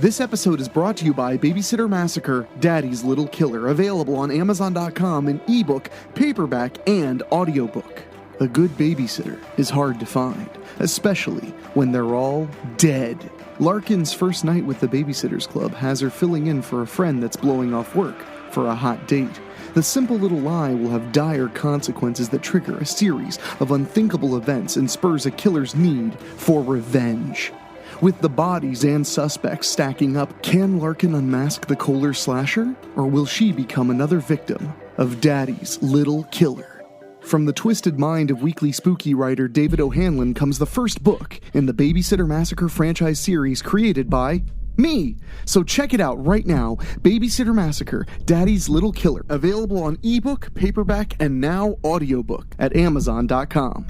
This episode is brought to you by Babysitter Massacre, Daddy's Little Killer, available on Amazon.com in ebook, paperback, and audiobook. A good babysitter is hard to find, especially when they're all dead. Larkin's first night with the Babysitters Club has her filling in for a friend that's blowing off work for a hot date. The simple little lie will have dire consequences that trigger a series of unthinkable events and spurs a killer's need for revenge. With the bodies and suspects stacking up, can Larkin unmask the Kohler slasher? Or will she become another victim of Daddy's Little Killer? From the twisted mind of Weekly Spooky writer David O'Hanlon comes the first book in the Babysitter Massacre franchise series created by me. So check it out right now. Babysitter Massacre, Daddy's Little Killer. Available on ebook, paperback, and now audiobook at Amazon.com.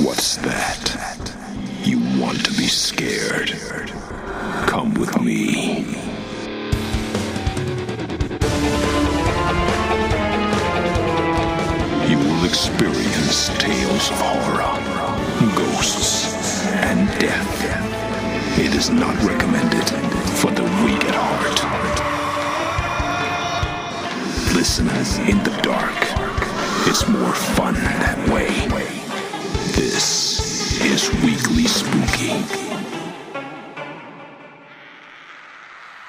What's that? You want to be scared? Come with me. You will experience tales of horror, ghosts, and death. It is not recommended for the weak at heart. Listen in the dark. It's more fun that way. This is Weekly Spooky.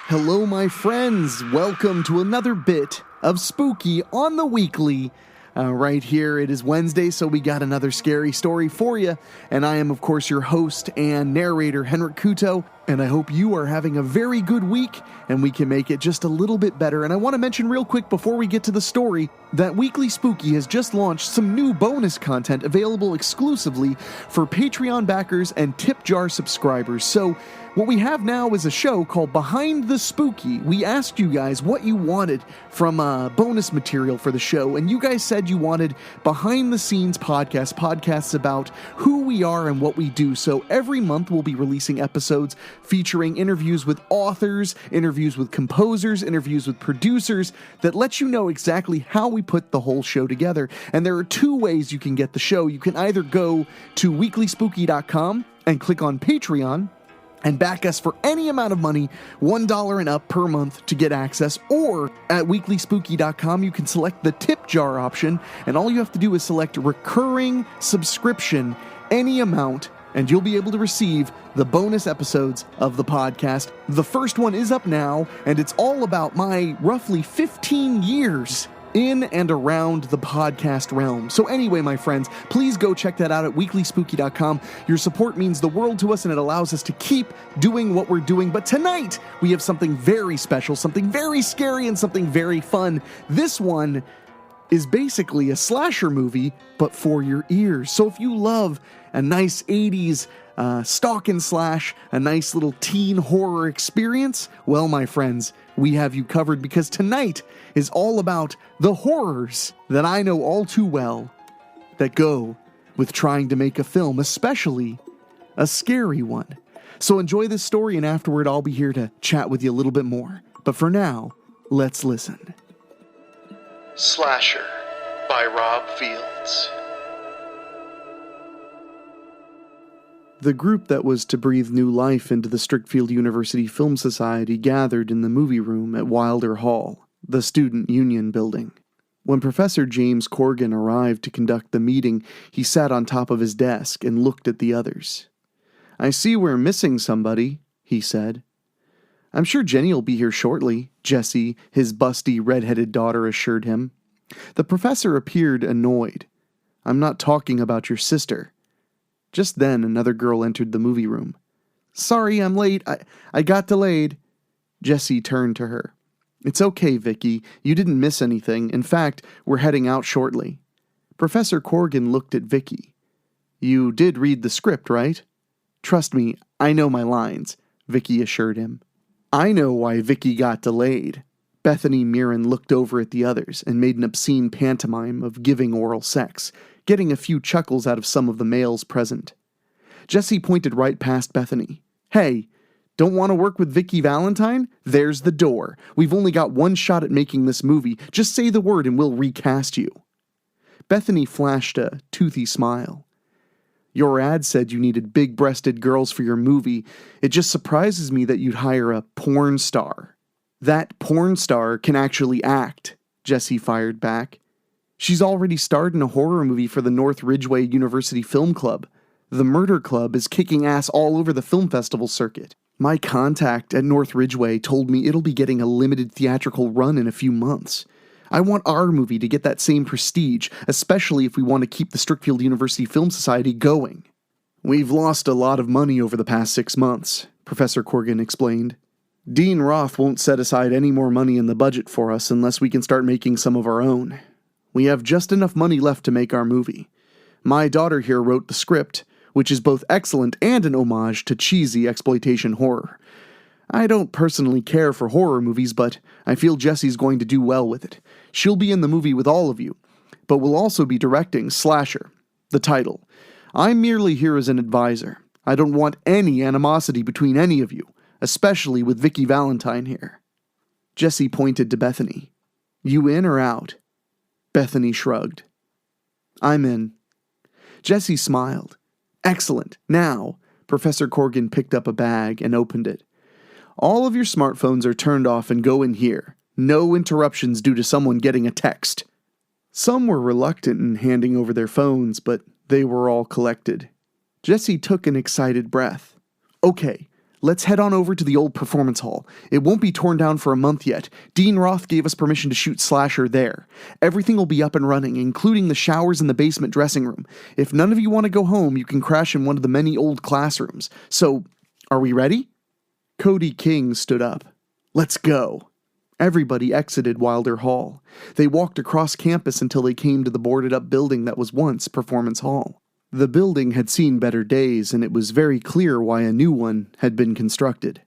Hello, my friends. Welcome to another bit of Spooky on the Weekly. Right here, it is Wednesday, so we got another scary story for you. And I am, of course, your host and narrator, Henrik Kuto. And I hope you are having a very good week, and we can make it just a little bit better. And I want to mention real quick before we get to the story that Weekly Spooky has just launched some new bonus content available exclusively for Patreon backers and tip jar subscribers. So what we have now is a show called Behind the Spooky. We asked you guys what you wanted from bonus material for the show, and you guys said you wanted behind-the-scenes podcasts about who we are and what we do. So every month we'll be releasing episodes featuring interviews with authors, interviews with composers, interviews with producers that let you know exactly how we put the whole show together. And there are two ways you can get the show. You can either go to WeeklySpooky.com and click on Patreon and back us for any amount of money, $1 and up per month to get access, or at WeeklySpooky.com you can select the tip jar option, and all you have to do is select recurring subscription, any amount, and you'll be able to receive the bonus episodes of the podcast. The first one is up now, and it's all about my roughly 15 years in and around the podcast realm. So anyway, my friends, please go check that out at weeklyspooky.com. Your support means the world to us, and it allows us to keep doing what we're doing. But tonight, we have something very special, something very scary, and something very fun. This one is basically a slasher movie, but for your ears. So if you love a nice 80s stalk and slash, a nice little teen horror experience, well, my friends, we have you covered, because tonight is all about the horrors that I know all too well that go with trying to make a film, especially a scary one. So enjoy this story, and afterward I'll be here to chat with you a little bit more. But for now, let's listen. Slasher by Rob Fields. The group that was to breathe new life into the Strickfield University Film Society gathered in the movie room at Wilder Hall, the student union building. When Professor James Corgan arrived to conduct the meeting, he sat on top of his desk and looked at the others. "I see we're missing somebody," he said. "I'm sure Jenny'll be here shortly," Jessie, his busty, red-headed daughter, assured him. The professor appeared annoyed. "I'm not talking about your sister." Just then, another girl entered the movie room. "Sorry, I'm late. I got delayed." Jessie turned to her. "It's okay, Vicky. You didn't miss anything. In fact, we're heading out shortly." Professor Corgan looked at Vicky. "You did read the script, right?" "Trust me, I know my lines," Vicky assured him. "I know why Vicky got delayed." Bethany Mirren looked over at the others and made an obscene pantomime of giving oral sex, getting a few chuckles out of some of the males present. Jessie pointed right past Bethany. "Hey, don't want to work with Vicky Valentine? There's the door. We've only got one shot at making this movie. Just say the word and we'll recast you." Bethany flashed a toothy smile. Your ad said you needed big-breasted girls for your movie. It just surprises me that you'd hire a porn star." "That porn star can actually act," Jessie fired back. "She's already starred in a horror movie for the North Ridgeway University Film Club. The Murder Club is kicking ass all over the film festival circuit. My contact at North Ridgeway told me it'll be getting a limited theatrical run in a few months. I want our movie to get that same prestige, especially if we want to keep the Strickfield University Film Society going." "We've lost a lot of money over the past 6 months," Professor Corgan explained. "Dean Roth won't set aside any more money in the budget for us unless we can start making some of our own. We have just enough money left to make our movie. My daughter here wrote the script, which is both excellent and an homage to cheesy exploitation horror. I don't personally care for horror movies, but I feel Jessie's going to do well with it. She'll be in the movie with all of you, but will also be directing Slasher, the title. I'm merely here as an advisor. I don't want any animosity between any of you, especially with Vicky Valentine here." Jessie pointed to Bethany. "You in or out?" Bethany shrugged. "I'm in." Jessie smiled. "Excellent. Now," Professor Corgan picked up a bag and opened it. "All of your smartphones are turned off and go in here. No interruptions due to someone getting a text." Some were reluctant in handing over their phones, but they were all collected. Jessie took an excited breath. "Okay, let's head on over to the old performance hall. It won't be torn down for a month yet. Dean Roth gave us permission to shoot Slasher there. Everything will be up and running, including the showers in the basement dressing room. If none of you want to go home, you can crash in one of the many old classrooms. So, are we ready?" Cody King stood up. "Let's go." Everybody exited Wilder Hall. They walked across campus until they came to the boarded-up building that was once Performance Hall. The building had seen better days, and it was very clear why a new one had been constructed.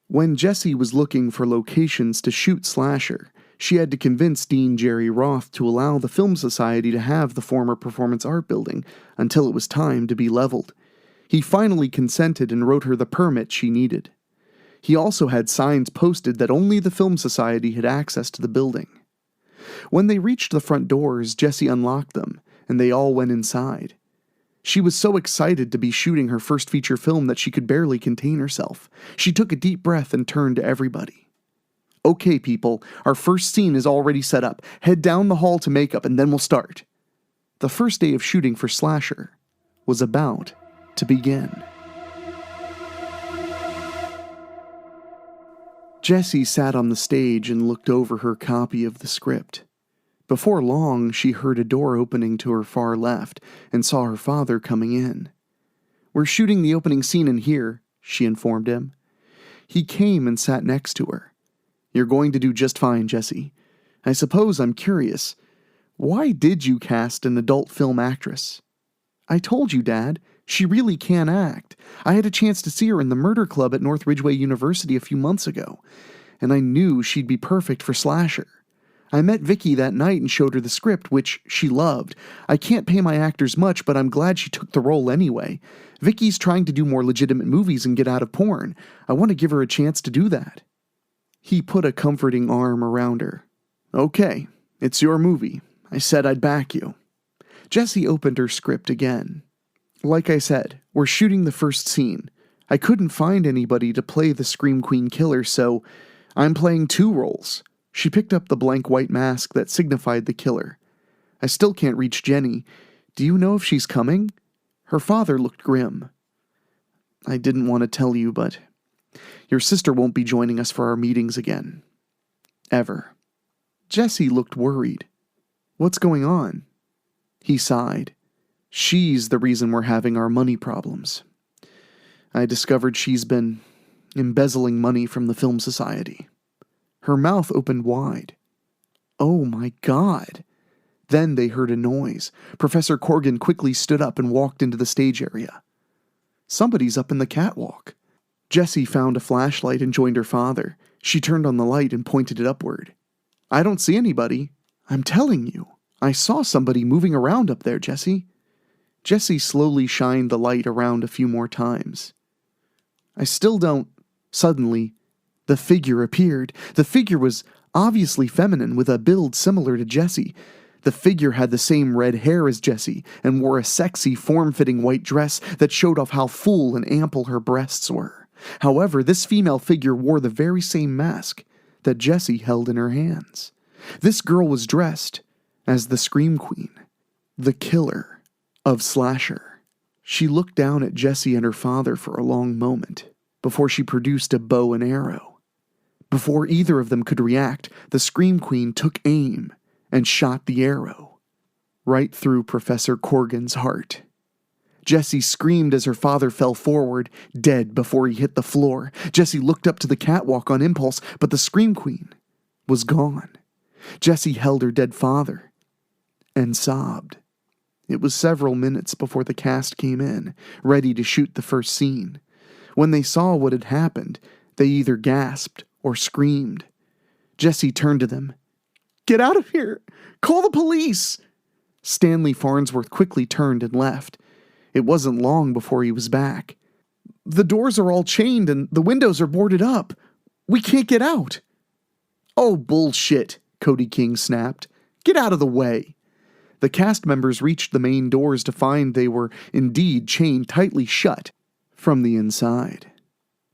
When Jessie was looking for locations to shoot Slasher, she had to convince Dean Jerry Roth to allow the Film Society to have the former Performance Art Building until it was time to be leveled. He finally consented and wrote her the permit she needed. He also had signs posted that only the Film Society had access to the building. When they reached the front doors, Jessie unlocked them, and they all went inside. She was so excited to be shooting her first feature film that she could barely contain herself. She took a deep breath and turned to everybody. "Okay, people, our first scene is already set up. Head down the hall to makeup and then we'll start." The first day of shooting for Slasher was about to begin. Jessie sat on the stage and looked over her copy of the script. Before long, she heard a door opening to her far left and saw her father coming in. "We're shooting the opening scene in here," she informed him. He came and sat next to her. "You're going to do just fine, Jessie. I suppose I'm curious. Why did you cast an adult film actress?" "I told you, Dad. She really can act. I had a chance to see her in the Murder Club at North Ridgeway University a few months ago, and I knew she'd be perfect for Slasher. I met Vicky that night and showed her the script, which she loved. I can't pay my actors much, but I'm glad she took the role anyway. Vicky's trying to do more legitimate movies and get out of porn. I want to give her a chance to do that." He put a comforting arm around her. "Okay, it's your movie. I said I'd back you." Jessie opened her script again. "Like I said, we're shooting the first scene. I couldn't find anybody to play the Scream Queen killer, so I'm playing 2 roles." She picked up the blank white mask that signified the killer. "I still can't reach Jenny. Do you know if she's coming?" Her father looked grim. "I didn't want to tell you, but your sister won't be joining us for our meetings again. Ever." Jessie looked worried. "What's going on?" He sighed. "She's the reason we're having our money problems. I discovered she's been embezzling money from the Film Society." Her mouth opened wide. "Oh my God." Then they heard a noise. Professor Corgan quickly stood up and walked into the stage area. "Somebody's up in the catwalk." Jessie found a flashlight and joined her father. She turned on the light and pointed it upward. "I don't see anybody." "I'm telling you, I saw somebody moving around up there, Jessie." Jessie slowly shined the light around a few more times. "I still don't..." Suddenly, the figure appeared. The figure was obviously feminine, with a build similar to Jessie. The figure had the same red hair as Jessie and wore a sexy, form-fitting white dress that showed off how full and ample her breasts were. However, this female figure wore the very same mask that Jessie held in her hands. This girl was dressed as the Scream Queen, the killer of Slasher. She looked down at Jessie and her father for a long moment before she produced a bow and arrow. Before either of them could react, the Scream Queen took aim and shot the arrow right through Professor Corgan's heart. Jessie screamed as her father fell forward, dead before he hit the floor. Jessie looked up to the catwalk on impulse, but the Scream Queen was gone. Jessie held her dead father and sobbed. It was several minutes before the cast came in, ready to shoot the first scene. When they saw what had happened, they either gasped or screamed. Jessie turned to them. "Get out of here! Call the police!" Stanley Farnsworth quickly turned and left. It wasn't long before he was back. "The doors are all chained and the windows are boarded up. We can't get out." "Oh, bullshit," Cody King snapped. "Get out of the way." The cast members reached the main doors to find they were indeed chained tightly shut from the inside.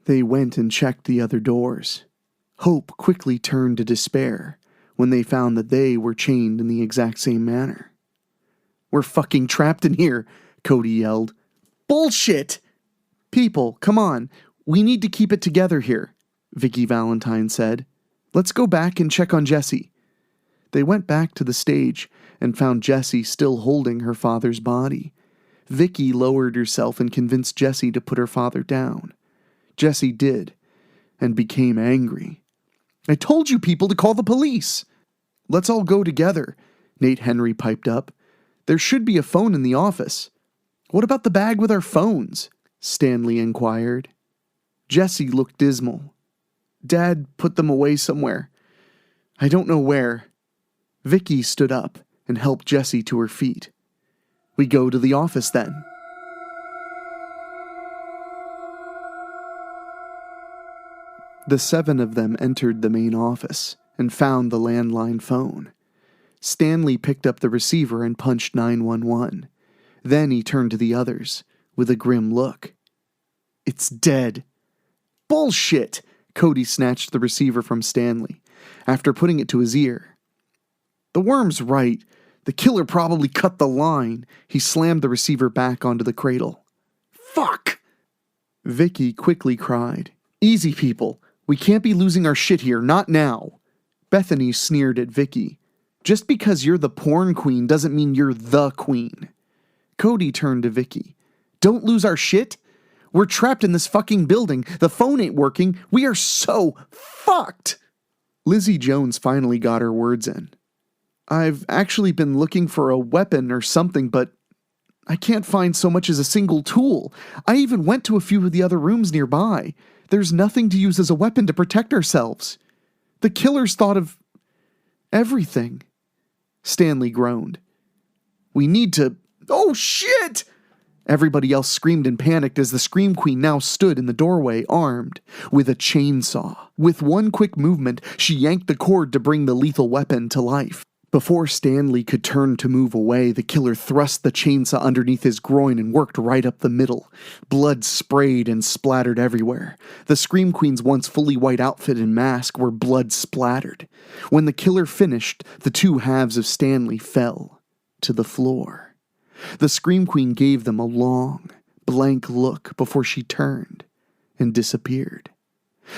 They went and checked the other doors. Hope quickly turned to despair when they found that they were chained in the exact same manner. "We're fucking trapped in here," Cody yelled. "Bullshit!" "People, come on. We need to keep it together here," Vicky Valentine said. "Let's go back and check on Jessie." They went back to the stage and found Jessie still holding her father's body. Vicky lowered herself and convinced Jessie to put her father down. Jessie did, and became angry. "I told you people to call the police!" "Let's all go together," Nate Henry piped up. "There should be a phone in the office." "What about the bag with our phones?" Stanley inquired. Jessie looked dismal. "Dad put them away somewhere. I don't know where." Vicky stood up and helped Jessie to her feet. "We go to the office then." The seven of them entered the main office and found the landline phone. Stanley picked up the receiver and punched 911. Then he turned to the others with a grim look. "It's dead." "Bullshit!" Cody snatched the receiver from Stanley. After putting it to his ear, "The worm's right. The killer probably cut the line." He slammed the receiver back onto the cradle. "Fuck!" Vicky quickly cried. "Easy, people. We can't be losing our shit here, not now." Bethany sneered at Vicky. "Just because you're the porn queen doesn't mean you're the queen." Cody turned to Vicky. "Don't lose our shit? We're trapped in this fucking building. The phone ain't working. We are so fucked." Lizzie Jones finally got her words in. "I've actually been looking for a weapon or something, but I can't find so much as a single tool. I even went to a few of the other rooms nearby. There's nothing to use as a weapon to protect ourselves. The killers thought of everything." Stanley groaned. "We need to—" "Oh shit!" Everybody else screamed and panicked as the Scream Queen now stood in the doorway, armed with a chainsaw. With one quick movement, she yanked the cord to bring the lethal weapon to life. Before Stanley could turn to move away, the killer thrust the chainsaw underneath his groin and worked right up the middle. Blood sprayed and splattered everywhere. The Scream Queen's once fully white outfit and mask were blood splattered. When the killer finished, the two halves of Stanley fell to the floor. The Scream Queen gave them a long, blank look before she turned and disappeared.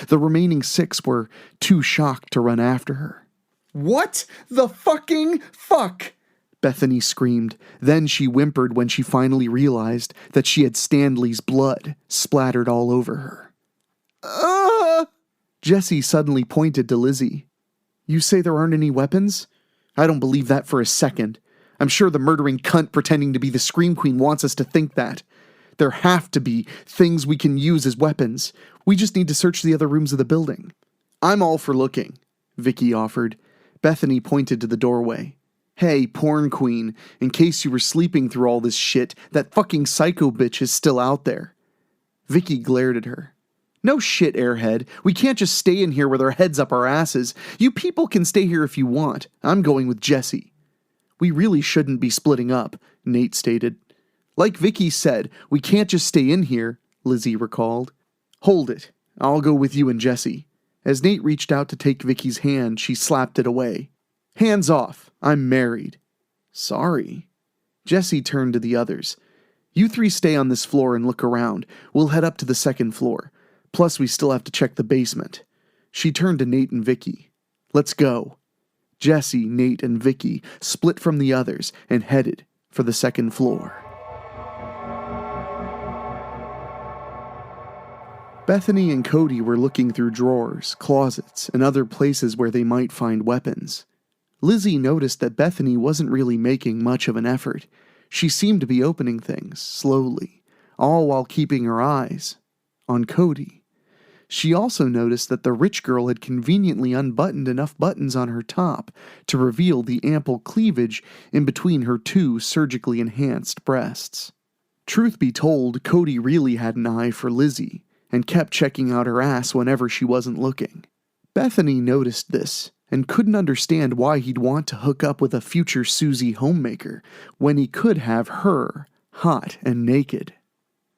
The remaining six were too shocked to run after her. "What the fucking fuck?" Bethany screamed. Then she whimpered when she finally realized that she had Stanley's blood splattered all over her. Jessie suddenly pointed to Lizzie. "You say there aren't any weapons? I don't believe that for a second. I'm sure the murdering cunt pretending to be the Scream Queen wants us to think that. There have to be things we can use as weapons. We just need to search the other rooms of the building." "I'm all for looking," Vicky offered. Bethany pointed to the doorway. "Hey, porn queen, in case you were sleeping through all this shit, that fucking psycho bitch is still out there." Vicky glared at her. "No shit, airhead. We can't just stay in here with our heads up our asses. You people can stay here if you want. I'm going with Jessie." We really shouldn't be splitting up, Nate stated. Like Vicky said, we can't just stay in here, Lizzie recalled. Hold it. I'll go with you and Jesse. As Nate reached out to take Vicky's hand, she slapped it away. Hands off. I'm married. Sorry. Jesse turned to the others. You three stay on this floor and look around. We'll head up to the second floor. Plus, we still have to check the basement. She turned to Nate and Vicky. Let's go. Jesse, Nate, and Vicky split from the others and headed for the second floor. Bethany and Cody were looking through drawers, closets, and other places where they might find weapons. Lizzie noticed that Bethany wasn't really making much of an effort. She seemed to be opening things, slowly, all while keeping her eyes on Cody. She also noticed that the rich girl had conveniently unbuttoned enough buttons on her top to reveal the ample cleavage in between her two surgically enhanced breasts. Truth be told, Cody really had an eye for Lizzie, and kept checking out her ass whenever she wasn't looking. Bethany noticed this, and couldn't understand why he'd want to hook up with a future Susie homemaker when he could have her, hot and naked.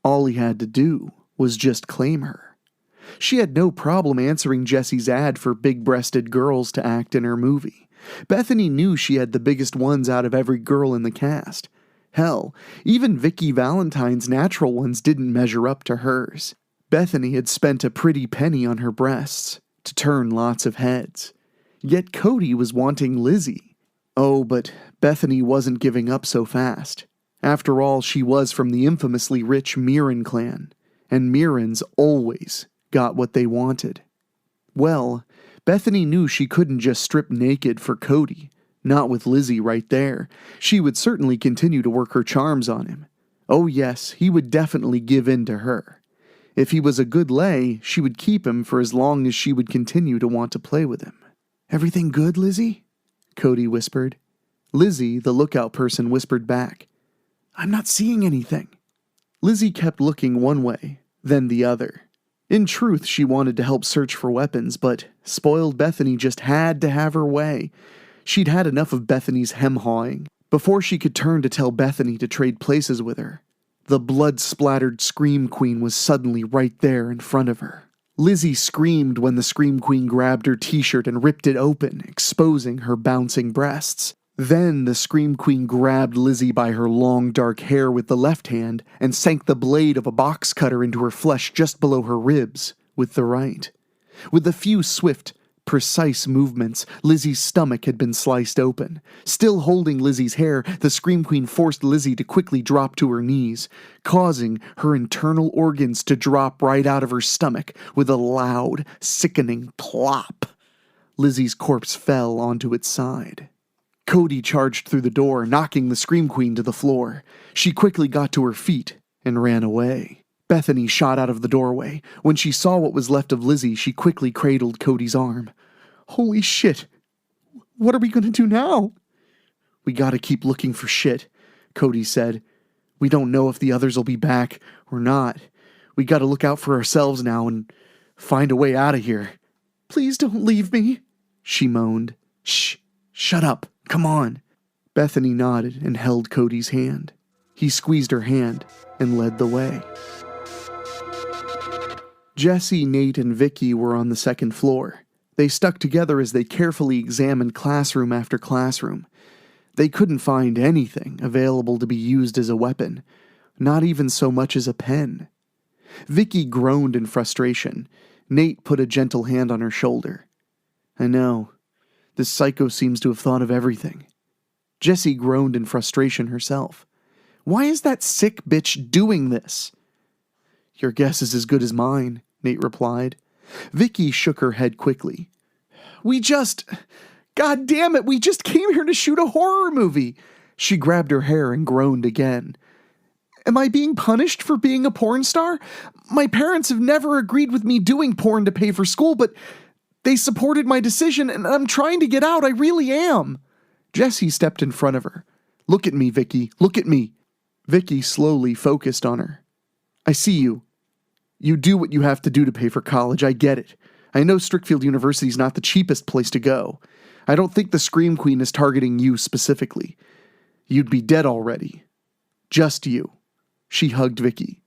All he had to do was just claim her. She had no problem answering Jesse's ad for big-breasted girls to act in her movie. Bethany knew she had the biggest ones out of every girl in the cast. Hell, even Vicky Valentine's natural ones didn't measure up to hers. Bethany had spent a pretty penny on her breasts to turn lots of heads. Yet Cody was wanting Lizzie. Oh, but Bethany wasn't giving up so fast. After all, she was from the infamously rich Mirren clan, and Mirrens always got what they wanted. Well, Bethany knew she couldn't just strip naked for Cody, not with Lizzie right there. She would certainly continue to work her charms on him. Oh yes, he would definitely give in to her. If he was a good lay, she would keep him for as long as she would continue to want to play with him. Everything good, Lizzie? Cody whispered. Lizzie, the lookout person, whispered back. I'm not seeing anything. Lizzie kept looking one way, then the other. In truth, she wanted to help search for weapons, but spoiled Bethany just had to have her way. She'd had enough of Bethany's hem-hawing before she could turn to tell Bethany to trade places with her. The blood-splattered Scream Queen was suddenly right there in front of her. Lizzie screamed when the Scream Queen grabbed her t-shirt and ripped it open, exposing her bouncing breasts. Then the Scream Queen grabbed Lizzie by her long dark hair with the left hand and sank the blade of a box cutter into her flesh just below her ribs with the right. With a few swift, precise movements, Lizzie's stomach had been sliced open. Still holding Lizzie's hair, the Scream Queen forced Lizzie to quickly drop to her knees, causing her internal organs to drop right out of her stomach with a loud, sickening plop. Lizzie's corpse fell onto its side. Cody charged through the door, knocking the Scream Queen to the floor. She quickly got to her feet and ran away. Bethany shot out of the doorway. When she saw what was left of Lizzie, she quickly cradled Cody's arm. Holy shit. What are we going to do now? We gotta keep looking for shit, Cody said. We don't know if the others will be back or not. We gotta look out for ourselves now and find a way out of here. Please don't leave me, she moaned. Shh, shut up, come on. Bethany nodded and held Cody's hand. He squeezed her hand and led the way. Jesse, Nate, and Vicky were on the second floor. They stuck together as they carefully examined classroom after classroom. They couldn't find anything available to be used as a weapon, not even so much as a pen. Vicky groaned in frustration. Nate put a gentle hand on her shoulder. I know. This psycho seems to have thought of everything. Jessie groaned in frustration herself. Why is that sick bitch doing this? Your guess is as good as mine, Nate replied. Vicky shook her head quickly. God damn it, we just came here to shoot a horror movie. She grabbed her hair and groaned again. Am I being punished for being a porn star? My parents have never agreed with me doing porn to pay for school, but they supported my decision and I'm trying to get out, I really am. Jessie stepped in front of her. Look at me, Vicky, look at me. Vicky slowly focused on her. I see you. You do what you have to do to pay for college, I get it. I know Strickfield University's not the cheapest place to go. I don't think the Scream Queen is targeting you specifically. You'd be dead already. Just you. She hugged Vicky.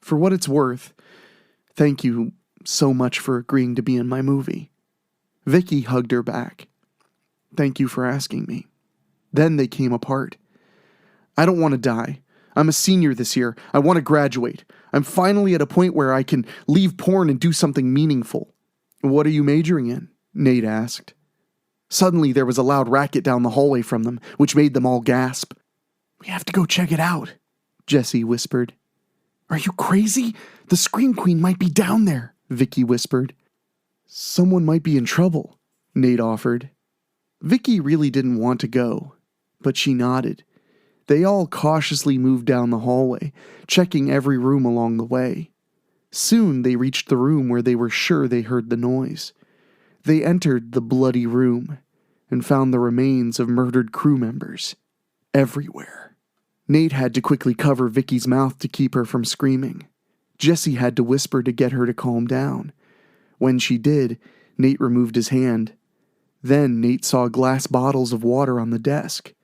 For what it's worth, thank you so much for agreeing to be in my movie. Vicky hugged her back. Thank you for asking me. Then they came apart. I don't want to die. I'm a senior this year. I want to graduate. I'm finally at a point where I can leave porn and do something meaningful. What are you majoring in? Nate asked. Suddenly there was a loud racket down the hallway from them, which made them all gasp. We have to go check it out, Jessie whispered. Are you crazy? The Scream Queen might be down there, Vicky whispered. Someone might be in trouble, Nate offered. Vicky really didn't want to go, but she nodded. They all cautiously moved down the hallway, checking every room along the way. Soon they reached the room where they were sure they heard the noise. They entered the bloody room and found the remains of murdered crew members everywhere. Nate had to quickly cover Vicky's mouth to keep her from screaming. Jessie had to whisper to get her to calm down. When she did, Nate removed his hand. Then Nate saw glass bottles of water on the desk.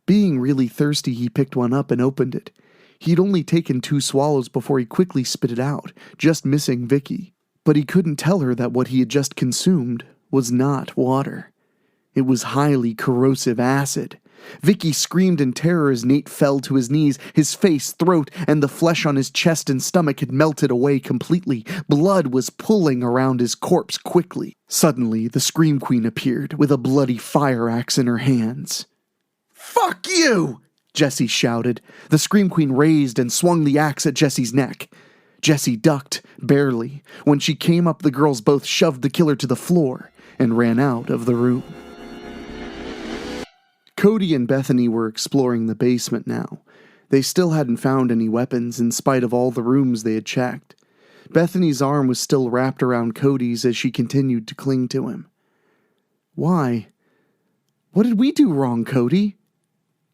Being really thirsty, he picked one up and opened it. He'd only taken 2 swallows before he quickly spit it out, just missing Vicky. But he couldn't tell her that what he had just consumed was not water. It was highly corrosive acid. Vicky screamed in terror as Nate fell to his knees. His face, throat, and the flesh on his chest and stomach had melted away completely. Blood was pooling around his corpse quickly. Suddenly, the Scream Queen appeared with a bloody fire axe in her hands. Fuck you! Jessie shouted. The Scream Queen raised and swung the axe at Jessie's neck. Jessie ducked, barely. When she came up, the girls both shoved the killer to the floor and ran out of the room. Cody and Bethany were exploring the basement now. They still hadn't found any weapons in spite of all the rooms they had checked. Bethany's arm was still wrapped around Cody's as she continued to cling to him. Why? What did we do wrong, Cody?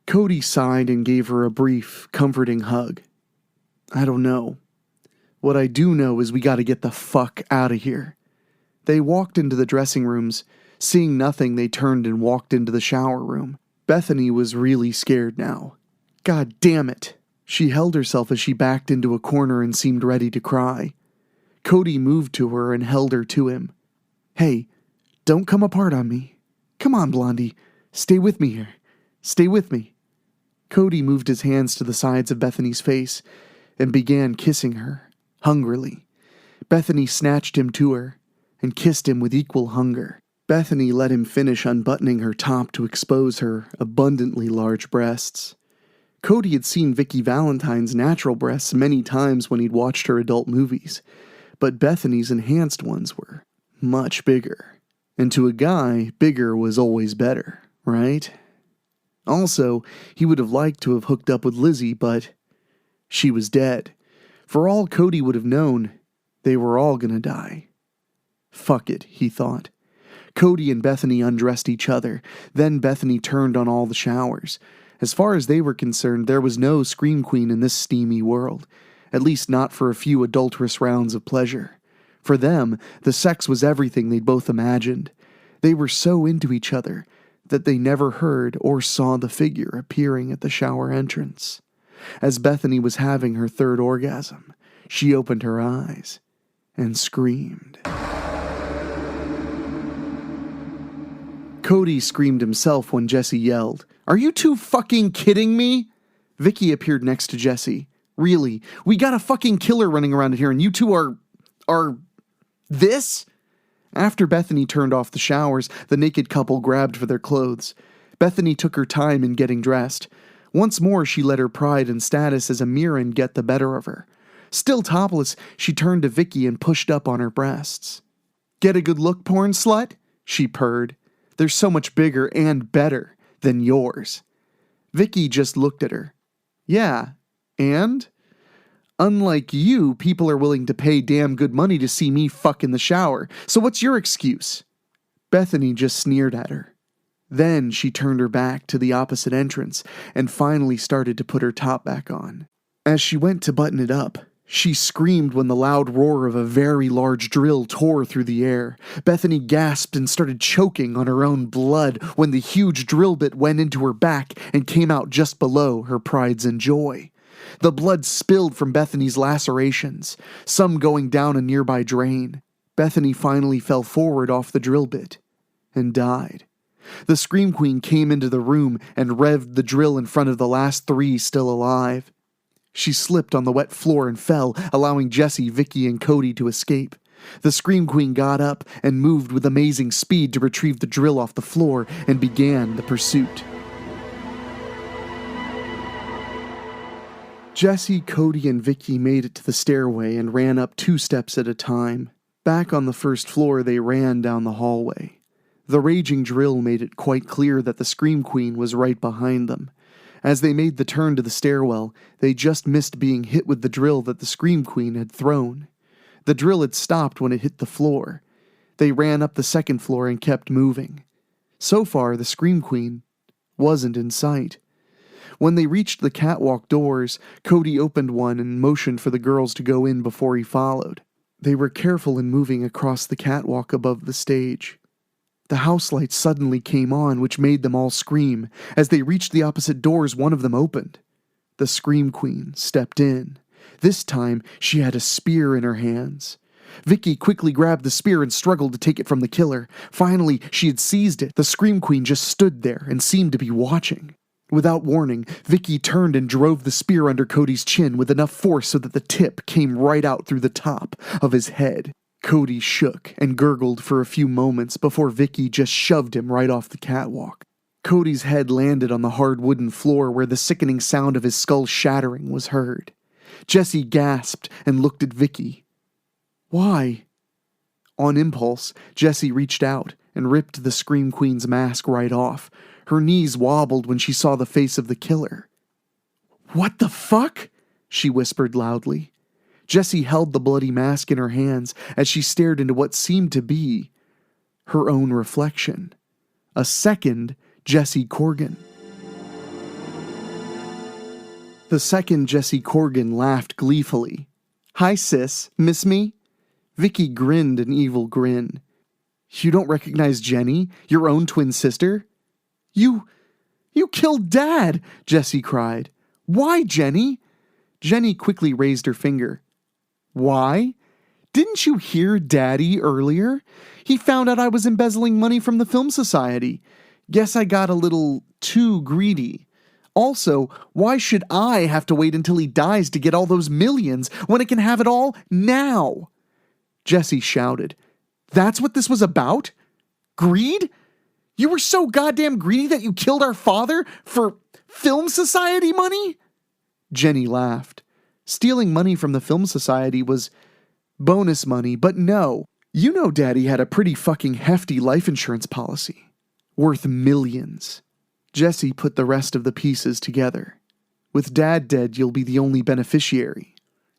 Cody sighed and gave her a brief, comforting hug. I don't know. What I do know is we gotta get the fuck out of here. They walked into the dressing rooms. Seeing nothing, they turned and walked into the shower room. Bethany was really scared now. God damn it. She held herself as she backed into a corner and seemed ready to cry. Cody moved to her and held her to him. Hey, don't come apart on me. Come on, Blondie. Stay with me here. Stay with me. Cody moved his hands to the sides of Bethany's face and began kissing her, hungrily. Bethany snatched him to her and kissed him with equal hunger. Bethany let him finish unbuttoning her top to expose her abundantly large breasts. Cody had seen Vicky Valentine's natural breasts many times when he'd watched her adult movies, but Bethany's enhanced ones were much bigger. And to a guy, bigger was always better, right? Also, he would have liked to have hooked up with Lizzie, but she was dead. For all Cody would have known, they were all gonna die. Fuck it, he thought. Cody and Bethany undressed each other. Then Bethany turned on all the showers. As far as they were concerned, there was no Scream Queen in this steamy world. At least not for a few adulterous rounds of pleasure. For them, the sex was everything they'd both imagined. They were so into each other that they never heard or saw the figure appearing at the shower entrance. As Bethany was having her third orgasm, she opened her eyes and screamed. Cody screamed himself when Jessie yelled, "Are you two fucking kidding me?" Vicky appeared next to Jessie. Really, we got a fucking killer running around here and you two are this? After Bethany turned off the showers, the naked couple grabbed for their clothes. Bethany took her time in getting dressed. Once more, she let her pride and status as a Mirren get the better of her. Still topless, she turned to Vicky and pushed up on her breasts. "Get a good look, porn slut?" she purred. "They're so much bigger and better than yours." Vicky just looked at her. "Yeah, and? Unlike you, people are willing to pay damn good money to see me fuck in the shower. So what's your excuse?" Bethany just sneered at her. Then she turned her back to the opposite entrance and finally started to put her top back on. As she went to button it up, She screamed when the loud roar of a very large drill tore through the air. Bethany gasped and started choking on her own blood when the huge drill bit went into her back and came out just below her prides and joy. The blood spilled from Bethany's lacerations, some going down a nearby drain. Bethany finally fell forward off the drill bit and died. The Scream Queen came into the room and revved the drill in front of the last 3 still alive. She slipped on the wet floor and fell, allowing Jesse, Vicky, and Cody to escape. The Scream Queen got up and moved with amazing speed to retrieve the drill off the floor and began the pursuit. Jesse, Cody, and Vicky made it to the stairway and ran up 2 steps at a time. Back on the first floor, they ran down the hallway. The raging drill made it quite clear that the Scream Queen was right behind them. As they made the turn to the stairwell, they just missed being hit with the drill that the Scream Queen had thrown. The drill had stopped when it hit the floor. They ran up the second floor and kept moving. So far, the Scream Queen wasn't in sight. When they reached the catwalk doors, Cody opened one and motioned for the girls to go in before he followed. They were careful in moving across the catwalk above the stage. The house lights suddenly came on, which made them all scream. As they reached the opposite doors, one of them opened. The Scream Queen stepped in. This time, she had a spear in her hands. Vicky quickly grabbed the spear and struggled to take it from the killer. Finally, she had seized it. The Scream Queen just stood there and seemed to be watching. Without warning, Vicky turned and drove the spear under Cody's chin with enough force so that the tip came right out through the top of his head. Cody shook and gurgled for a few moments before Vicky just shoved him right off the catwalk. Cody's head landed on the hard wooden floor where the sickening sound of his skull shattering was heard. Jesse gasped and looked at Vicky. Why? On impulse, Jesse reached out and ripped the Scream Queen's mask right off. Her knees wobbled when she saw the face of the killer. "What the fuck?" she whispered loudly. Jessie held the bloody mask in her hands as she stared into what seemed to be her own reflection. A second Jessie Corrigan. The second Jessie Corrigan laughed gleefully. "Hi, sis. Miss me?" Vicky grinned an evil grin. "You don't recognize Jenny, your own twin sister?" You killed Dad!" Jessie cried. "Why, Jenny?" Jenny quickly raised her finger. "Why? Didn't you hear Daddy earlier? He found out I was embezzling money from the Film Society. Guess I got a little too greedy. Also, why should I have to wait until he dies to get all those millions when I can have it all now?" Jessie shouted. "That's what this was about? Greed? You were so goddamn greedy that you killed our father for Film Society money?" Jenny laughed. Stealing money from the Film Society was bonus money, but no. You know Daddy had a pretty fucking hefty life insurance policy. Worth millions. Jessie put the rest of the pieces together. With Dad dead, you'll be the only beneficiary.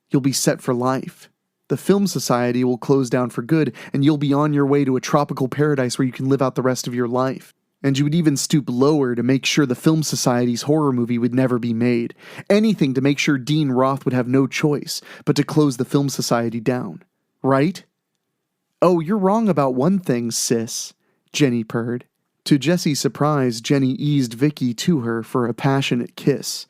You'll be set for life. The Film Society will close down for good, and you'll be on your way to a tropical paradise where you can live out the rest of your life. And you would even stoop lower to make sure the Film Society's horror movie would never be made. Anything to make sure Dean Roth would have no choice but to close the Film Society down. Right? "Oh, you're wrong about one thing, sis," Jenny purred. To Jessie's surprise, Jenny eased Vicky to her for a passionate kiss.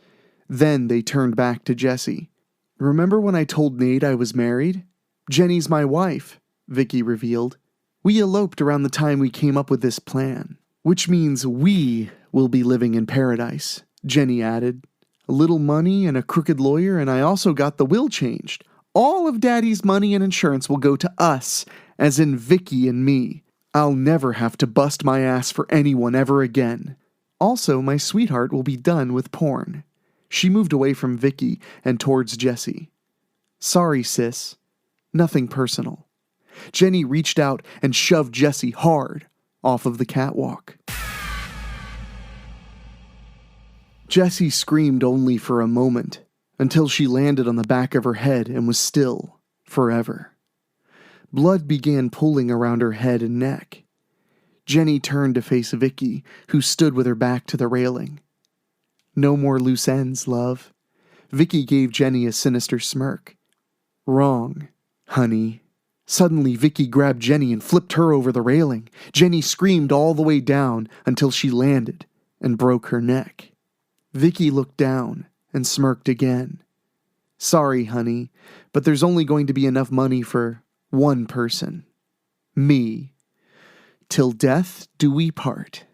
Then they turned back to Jessie. "Remember when I told Nate I was married? Jenny's my wife," Vicky revealed. "We eloped around the time we came up with this plan. Which means we will be living in paradise," Jenny added. "A little money and a crooked lawyer, and I also got the will changed. All of Daddy's money and insurance will go to us, as in Vicky and me. I'll never have to bust my ass for anyone ever again. Also, my sweetheart will be done with porn." She moved away from Vicky and towards Jessie. "Sorry, sis. Nothing personal." Jenny reached out and shoved Jessie hard off of the catwalk. Jessie screamed only for a moment, until she landed on the back of her head and was still forever. Blood began pooling around her head and neck. Jenny turned to face Vicky, who stood with her back to the railing. "No more loose ends, love." Vicky gave Jenny a sinister smirk. Wrong, honey. Suddenly, Vicky grabbed Jenny and flipped her over the railing. Jenny screamed all the way down until she landed and broke her neck. Vicky looked down and smirked again. Sorry, honey, but there's only going to be enough money for one person. Me. Till death do we part.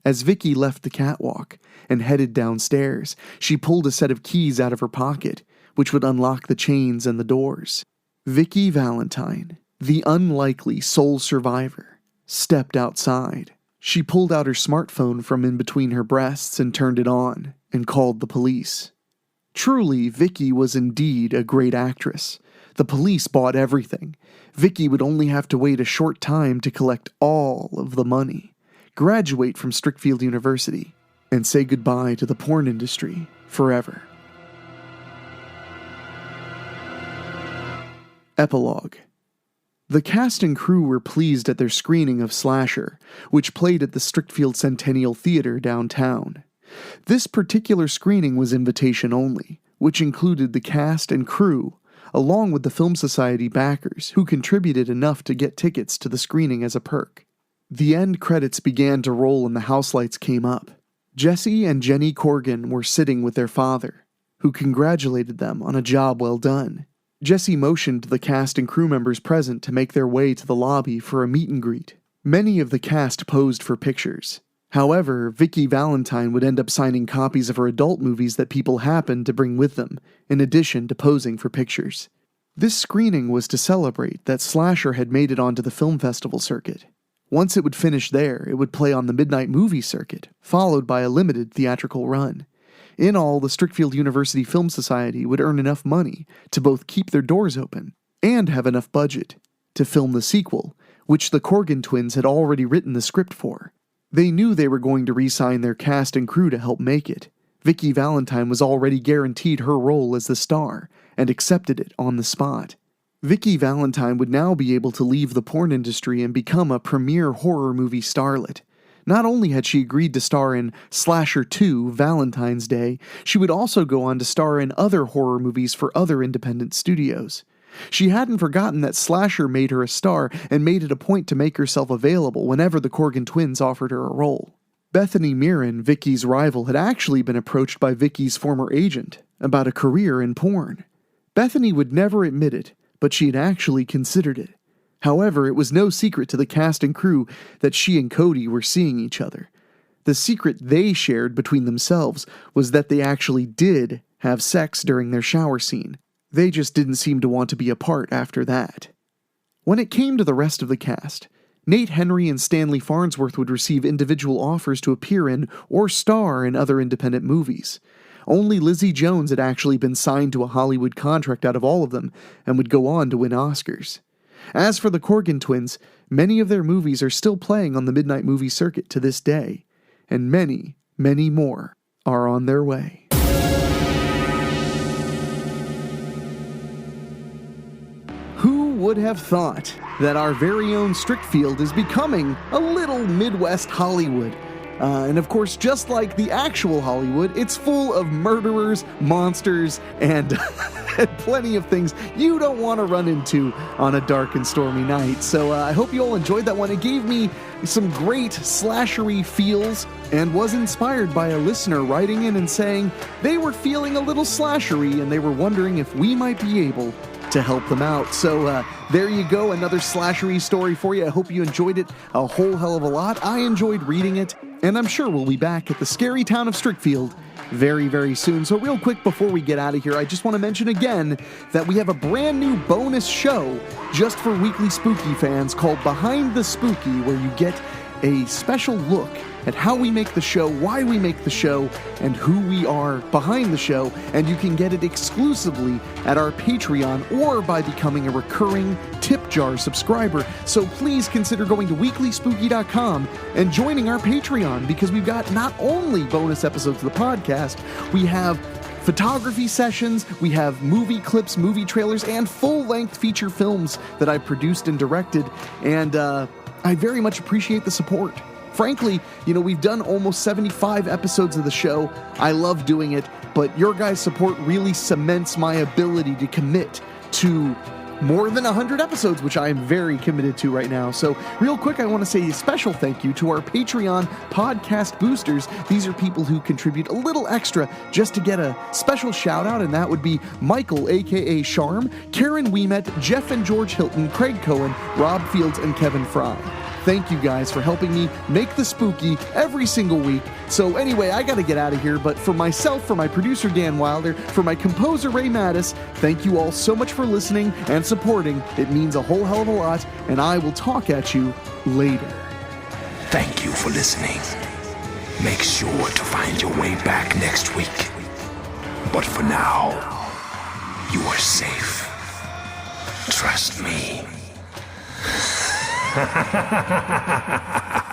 As Vicky left the catwalk and headed downstairs, she pulled a set of keys out of her pocket, which would unlock the chains and the doors. Vicky Valentine, the unlikely sole survivor, stepped outside. She pulled out her smartphone from in between her breasts and turned it on, and called the police. Truly, Vicky was indeed a great actress. The police bought everything. Vicky would only have to wait a short time to collect all of the money, graduate from Strickfield University, and say goodbye to the porn industry forever. Epilogue. The cast and crew were pleased at their screening of Slasher, which played at the Strickfield Centennial Theater downtown. This particular screening was invitation only, which included the cast and crew, along with the Film Society backers, who contributed enough to get tickets to the screening as a perk. The end credits began to roll and the house lights came up. Jesse and Jenny Corgan were sitting with their father, who congratulated them on a job well done. Jesse motioned the cast and crew members present to make their way to the lobby for a meet and greet. Many of the cast posed for pictures. However, Vicky Valentine would end up signing copies of her adult movies that people happened to bring with them, in addition to posing for pictures. This screening was to celebrate that Slasher had made it onto the film festival circuit. Once it would finish there, it would play on the midnight movie circuit, followed by a limited theatrical run. In all, the Strickfield University Film Society would earn enough money to both keep their doors open and have enough budget to film the sequel, which the Corgan twins had already written the script for. They knew they were going to re-sign their cast and crew to help make it. Vicky Valentine was already guaranteed her role as the star and accepted it on the spot. Vicky Valentine would now be able to leave the porn industry and become a premier horror movie starlet. Not only had she agreed to star in Slasher 2, Valentine's Day, she would also go on to star in other horror movies for other independent studios. She hadn't forgotten that Slasher made her a star and made it a point to make herself available whenever the Corgan twins offered her a role. Bethany Mirren, Vicky's rival, had actually been approached by Vicky's former agent about a career in porn. Bethany would never admit it, but she had actually considered it. However, it was no secret to the cast and crew that she and Cody were seeing each other. The secret they shared between themselves was that they actually did have sex during their shower scene. They just didn't seem to want to be apart after that. When it came to the rest of the cast, Nate Henry and Stanley Farnsworth would receive individual offers to appear in or star in other independent movies. Only Lizzie Jones had actually been signed to a Hollywood contract out of all of them and would go on to win Oscars. As for the Corgan twins, many of their movies are still playing on the midnight movie circuit to this day, and many, many more are on their way. Who would have thought that our very own Strickfield is becoming a little Midwest Hollywood? And of course, just like the actual Hollywood, it's full of murderers, monsters, and plenty of things you don't want to run into on a dark and stormy night. So I hope you all enjoyed that one. It gave me some great slashery feels and was inspired by a listener writing in and saying they were feeling a little slashery and they were wondering if we might be able to help them out. So there you go, another slashery story for you. I hope you enjoyed it a whole hell of a lot. I enjoyed reading it, and I'm sure we'll be back at the scary town of Strickfield very, very soon. So real quick before we get out of here, I just want to mention again that we have a brand new bonus show just for Weekly Spooky fans called Behind the Spooky, where you get a special look at how we make the show, why we make the show, and who we are behind the show, and you can get it exclusively at our Patreon or by becoming a recurring tip jar subscriber. So please consider going to weeklyspooky.com and joining our Patreon, because we've got not only bonus episodes of the podcast, we have photography sessions, we have movie clips, movie trailers, and full-length feature films that I've produced and directed, and I very much appreciate the support. Frankly, we've done almost 75 episodes of the show. I love doing it, but your guys' support really cements my ability to commit to more than 100 episodes, which I am very committed to right now. So real quick, I want to say a special thank you to our Patreon podcast boosters. These are people who contribute a little extra just to get a special shout out, and that would be Michael, aka Sharm, Karen Weemet, Jeff and George Hilton, Craig Cohen, Rob Fields, and Kevin Fry. Thank you guys for helping me make the spooky every single week. So anyway, I gotta get out of here, but for myself, for my producer Dan Wilder, for my composer Ray Mattis, thank you all so much for listening and supporting. It means a whole hell of a lot, and I will talk at you later. Thank you for listening. Make sure to find your way back next week. But for now, you are safe. Trust me. Ha ha ha ha ha ha ha.